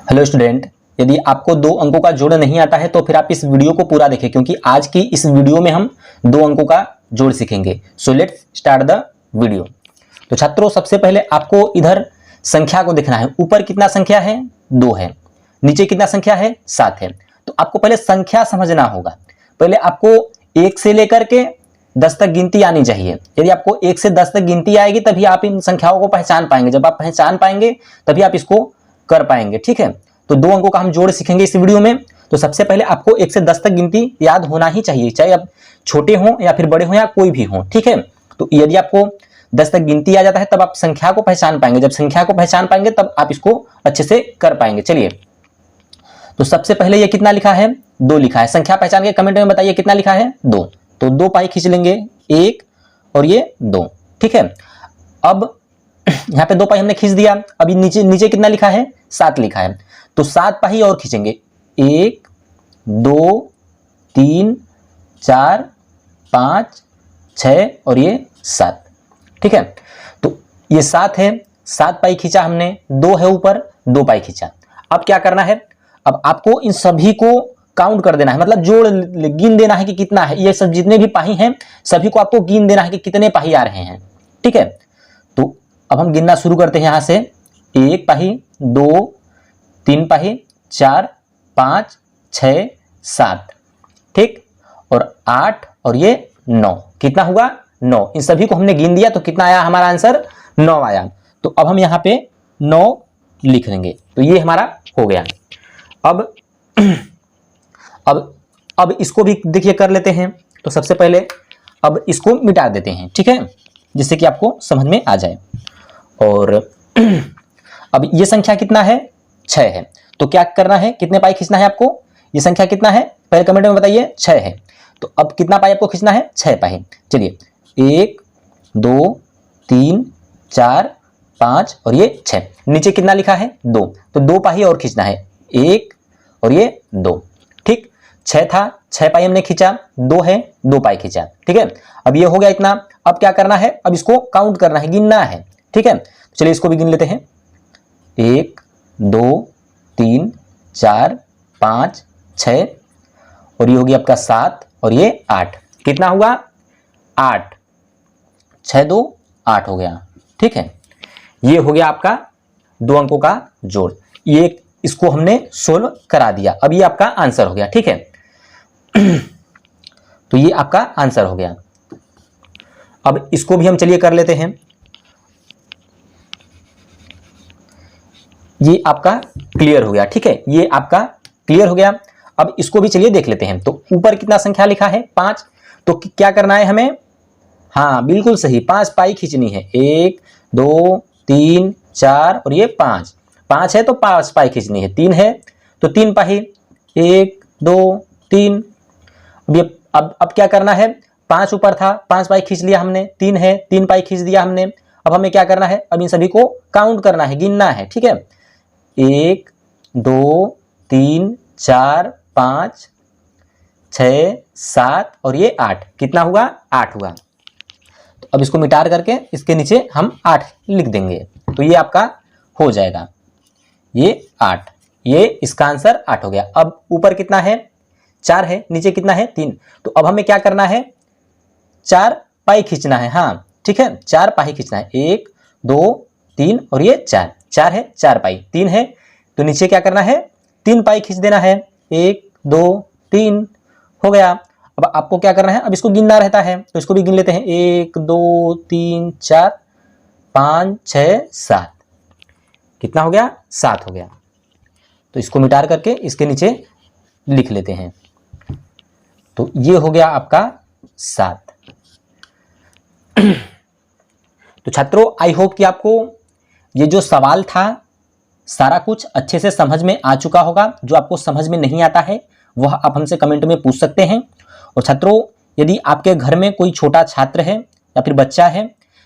Hello student, यदि आपको दो अंकों का जोड़ नहीं आता है तो फिर आप इस वीडियो को पूरा देखें, क्योंकि आज की इस वीडियो में हम दो अंकों का जोड़ सीखेंगे। So let's start the video. तो छात्रों, सबसे पहले आपको इधर संख्या को देखना है। ऊपर कितना संख्या है? 2 है। नीचे कितना संख्या है? 7 है। तो आपको पहले संख्या समझना होगा। पहले आपको 1 से लेकर के 10 तक गिनती आनी चाहिए। यदि आपको 1 से 10 तक गिनती आएगी तभी आप इन संख्याओं को पहचान पाएंगे। जब आप पहचान पाएंगे तभी आप इसको कर पाएंगे। ठीक है, तो दो अंकों का हम जोड़ सीखेंगे इस वीडियो में। तो सबसे पहले आपको 1 से 10 तक गिनती याद होना ही चाहिए, चाहे आप छोटे हों या फिर बड़े हों या कोई भी हो। ठीक है, तो यदि आपको 10 तक गिनती आ जाता है तब आप संख्या को पहचान पाएंगे। जब संख्या को पहचान पाएंगे तब आप इसको अच्छे से कर पाएंगे। चलिए, तो सबसे पहले ये कितना लिखा है? 2 लिखा है। संख्या पहचान के कमेंट में बताइए कितना लिखा है? 2। तो 2 पाई खींच लेंगे, 1 और ये 2। ठीक है, अब यहाँ पे 2 पाई हमने खींच दिया। अभी नीचे नीचे कितना लिखा है? 7 लिखा है। तो 7 पाई और खींचेंगे, 1 2 3 4 5 6 और ये 7। ठीक है, तो ये 7 है, 7 पाई खींचा हमने। 2 है ऊपर, 2 पाई खींचा। अब क्या करना है? अब आपको इन सभी को काउंट कर देना है, मतलब जोड़ गिन देना है कि कितना है। ये सब जितने भी पाही हैं सभी को आपको गिन देना है कि कितने पाही आ रहे हैं। ठीक है, तो अब हम गिनना शुरू करते हैं। यहां से 1 पाही, 2 3 पाही, 4 5 6 7। ठीक, और 8 और ये 9। कितना हुआ? 9। इन सभी को हमने गिन दिया तो कितना आया? हमारा आंसर 9 आया। तो अब हम यहाँ पे 9 लिख लेंगे। तो ये हमारा हो गया। अब इसको भी देखिए कर लेते हैं। तो सबसे पहले अब इसको मिटा देते हैं, ठीक है, जिससे कि आपको समझ में आ जाए। और अब ये संख्या कितना है? 6 है। तो क्या करना है? कितने पाई खींचना है आपको? ये संख्या कितना है पहले कमेंट में बताइए। 6 है। तो अब कितना पाई आपको खींचना है? 6 पाई। चलिए, 1 2 3 4 5 और ये 6। नीचे कितना लिखा है? 2। तो 2 पाई और खींचना है, 1 और ये 2। ठीक, 6 था, 6 पाई हमने खींचा। 2 है, 2 पाई खींचा। ठीक है, अब ये हो गया इतना। अब क्या करना है? अब इसको काउंट करना है, गिनना है। ठीक है, चलिए इसको भी गिन लेते हैं। 1 2 3 4 5 6 और ये होगी आपका 7 और ये 8। कितना हुआ? 8। 6 2 8 हो गया। ठीक है, ये हो गया आपका 2 अंकों का जोड़। ये इसको हमने सोल्व करा दिया। अब ये आपका आंसर हो गया। ठीक है, तो ये आपका आंसर हो गया। अब इसको भी हम चलिए कर लेते हैं। ये आपका क्लियर हो गया। ठीक है, ये आपका क्लियर हो गया। अब इसको भी चलिए देख लेते हैं। तो ऊपर कितना संख्या लिखा है? 5। तो क्या करना है हमें? हाँ, बिल्कुल सही, 5 पाई खींचनी है। 1 2 3 4 और ये 5। 5 है तो 5 पाई खींचनी है। 3 है तो 3 पाई, 1 2 3। अब क्या करना है? 5 ऊपर था, 5 पाई खींच लिया हमने। 3 है, 3 पाई खींच दिया हमने। अब हमें क्या करना है? अब इन सभी को काउंट करना है, गिनना है। ठीक है, 1 2 3 4 5 6 7 और ये 8। कितना हुआ? 8 हुआ। तो अब इसको मिटा करके इसके नीचे हम 8 लिख देंगे। तो ये आपका हो जाएगा, ये 8। ये इसका आंसर 8 हो गया। अब ऊपर कितना है? 4 है, नीचे कितना है? 3। तो अब हमें क्या करना है? 4 पाई खींचना है। हाँ, ठीक है, 4 पाई खींचना है। 1 2 3 और ये 4। 4 है, 4 पाई। 3 है तो नीचे क्या करना है? 3 पाई खींच देना है। 1 2 3 हो गया। अब आपको क्या करना है? अब इसको गिनना रहता है, तो इसको भी गिन लेते हैं। 1 2 3 4 5 6 7। कितना हो गया? 7 हो गया। तो इसको मिटा करके इसके नीचे लिख लेते हैं। तो ये हो गया आपका 7। तो छात्रों, आई होप कि आपको ये जो सवाल था सारा कुछ अच्छे से समझ में आ चुका होगा। जो आपको समझ में नहीं आता है वह आप हमसे कमेंट में पूछ सकते हैं। और छात्रों, यदि आपके घर में कोई छोटा छात्र है या फिर बच्चा है,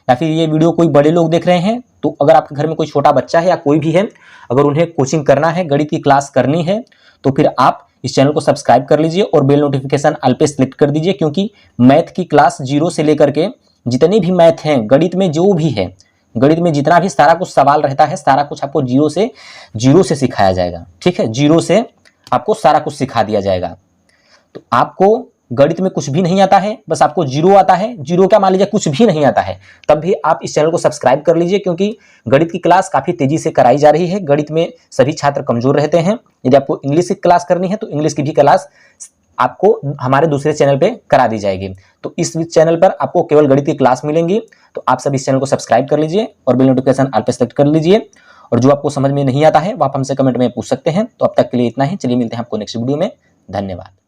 या फिर ये वीडियो कोई बड़े लोग देख रहे हैं, तो अगर आपके घर में कोई छोटा बच्चा है या कोई भी है, अगर उन्हें कोचिंग करना है, गणित की क्लास करनी है, तो फिर आप इस चैनल को सब्सक्राइब कर लीजिए और बेल नोटिफिकेशन ऑल पे सेलेक्ट कर दीजिए। क्योंकि मैथ की क्लास 0 से लेकर के जितने भी मैथ हैं, गणित में जो भी है, गणित में जितना भी सारा कुछ सवाल रहता है सारा कुछ आपको जीरो से सिखाया जाएगा। ठीक है, जीरो से आपको सारा कुछ सिखा दिया जाएगा। तो आपको गणित में कुछ भी नहीं आता है, बस आपको जीरो आता है, जीरो क्या मान लीजिए कुछ भी नहीं आता है, तब भी आप इस चैनल को सब्सक्राइब कर लीजिए, क्योंकि गणित की क्लास काफी तेजी से कराई जा रही है। गणित में सभी छात्र कमजोर रहते हैं। यदि आपको इंग्लिश की क्लास करनी है तो इंग्लिश की भी क्लास आपको हमारे दूसरे चैनल पे करा दी जाएगी। तो इस चैनल पर आपको केवल गणित की क्लास मिलेंगी। तो आप सब इस चैनल को सब्सक्राइब कर लीजिए और बेल नोटिफिकेशन ऑल पे सेलेक्ट कर लीजिए। और जो आपको समझ में नहीं आता है वो आप हमसे कमेंट में पूछ सकते हैं। तो अब तक के लिए इतना ही, चलिए मिलते हैं आपको नेक्स्ट वीडियो में। धन्यवाद।